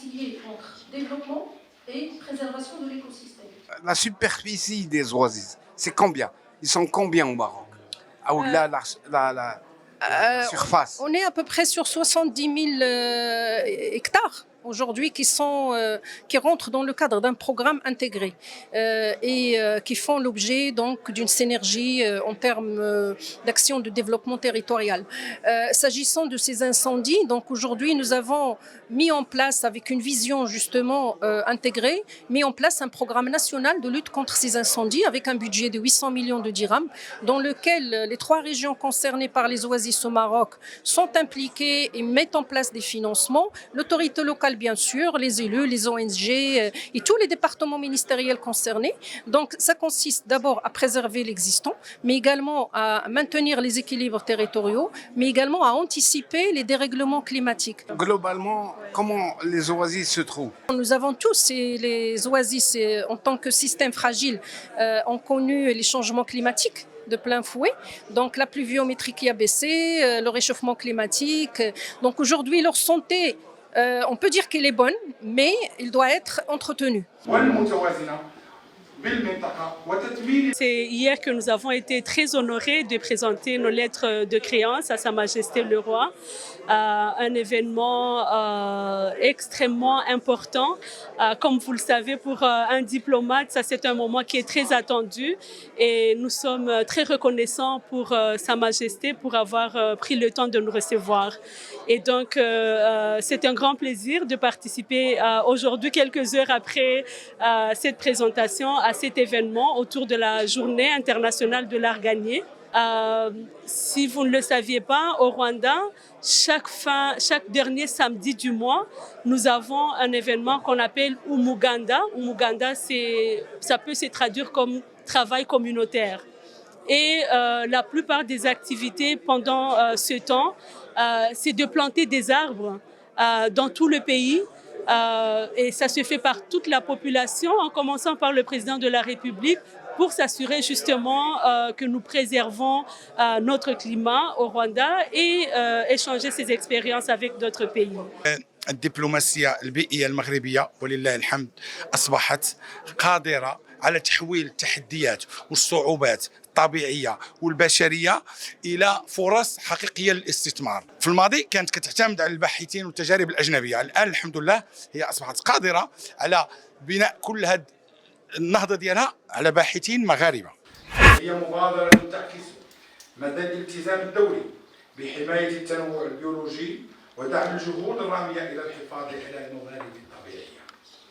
concilier entre développement et préservation de l'écosystème. La superficie des oasis, c'est combien? Ils sont combien au Maroc? Ah, au-delà la surface. On est à peu près sur 70 000 hectares aujourd'hui qui rentrent dans le cadre d'un programme intégré et qui font l'objet donc d'une synergie en termes d'action de développement territorial. S'agissant de ces incendies, donc aujourd'hui nous avons mis en place, avec une vision justement intégrée, mis en place un programme national de lutte contre ces incendies avec un budget de 800 millions de dirhams dans lequel les 3 régions concernées par les oasis au Maroc sont impliquées et mettent en place des financements. L'autorité locale, bien sûr, les élus, les ONG et tous les départements ministériels concernés. Donc, ça consiste d'abord à préserver l'existant, mais également à maintenir les équilibres territoriaux, mais également à anticiper les dérèglements climatiques. Globalement, comment les oasis se trouvent? Nous avons tous, les oasis, en tant que système fragile, ont connu les changements climatiques de plein fouet. Donc la pluviométrie qui a baissé, le réchauffement climatique. Donc aujourd'hui, leur santé, on peut dire qu'elle est bonne, mais elle doit être entretenue. C'est hier que nous avons été très honorés de présenter nos lettres de créance à Sa Majesté le Roi. Un événement extrêmement important. Comme vous le savez, pour un diplomate, ça c'est un moment qui est très attendu et nous sommes très reconnaissants pour Sa Majesté pour avoir pris le temps de nous recevoir. Et donc, c'est un grand plaisir de participer aujourd'hui, quelques heures après cette présentation, à cet événement autour de la Journée internationale de l'art gagné. Si vous ne le saviez pas, au Rwanda, chaque dernier samedi du mois, nous avons un événement qu'on appelle Umuganda. Umuganda, ça peut se traduire comme travail communautaire. Et la plupart des activités pendant ce temps, c'est de planter des arbres dans tout le pays. Et ça se fait par toute la population, en commençant par le président de la République, pour s'assurer justement que nous préservons notre climat au Rwanda et échanger ces expériences avec d'autres pays. الدبلوماسية البيئية المغربية ولله الحمد أصبحت قادرة على تحويل التحديات والصعوبات الطبيعية والبشرية إلى فرص حقيقية للاستثمار. في الماضي كانت كتعتمد على الباحثين والتجارب الأجنبية، الآن الحمد لله هي أصبحت قادرة على بناء كل هذه النهضة ديالها على باحثين مغاربة. هي مبادرة تعكس مدى الالتزام الدولي بحماية التنوع البيولوجي ودعم الجهود الرامية إلى الحفاظ على